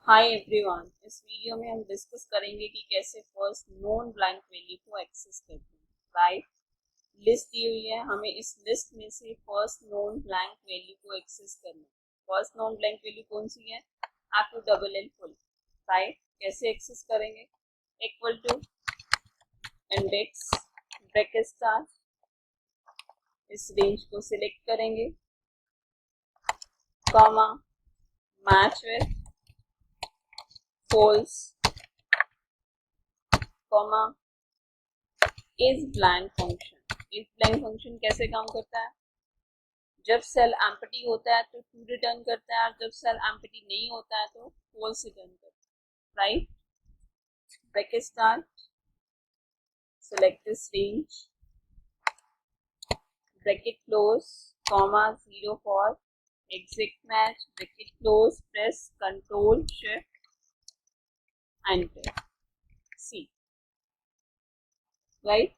Hi everyone, इस video में हम डिस्कस करेंगे कि कैसे फर्स्ट नॉन ब्लैंक वैल्यू को एक्सेस करते हैं। राइट, लिस्ट दी हुई है, हमें इस लिस्ट में से फर्स्ट नॉन ब्लैंक वैल्यू को एक्सेस करना है। फर्स्ट नॉन ब्लैंक वैल्यू कौन सी है? आपको डबल एल फुल। राइट, कैसे एक्सेस करेंगे? Equal to index bracket star, इस रेंज को सिलेक्ट करेंगे, comma match with false, comma is blank function. Is blank function कैसे काम करता है? जब सेल एम्प्टी होता है तो ट्रू रिटर्न करता है, और जब सेल एम्प्टी नहीं होता है तो फॉल्स रिटर्न करता है। Right, bracket start, select this range, bracket close, comma 0 for exact match, bracket close, press control shift enter C. Right,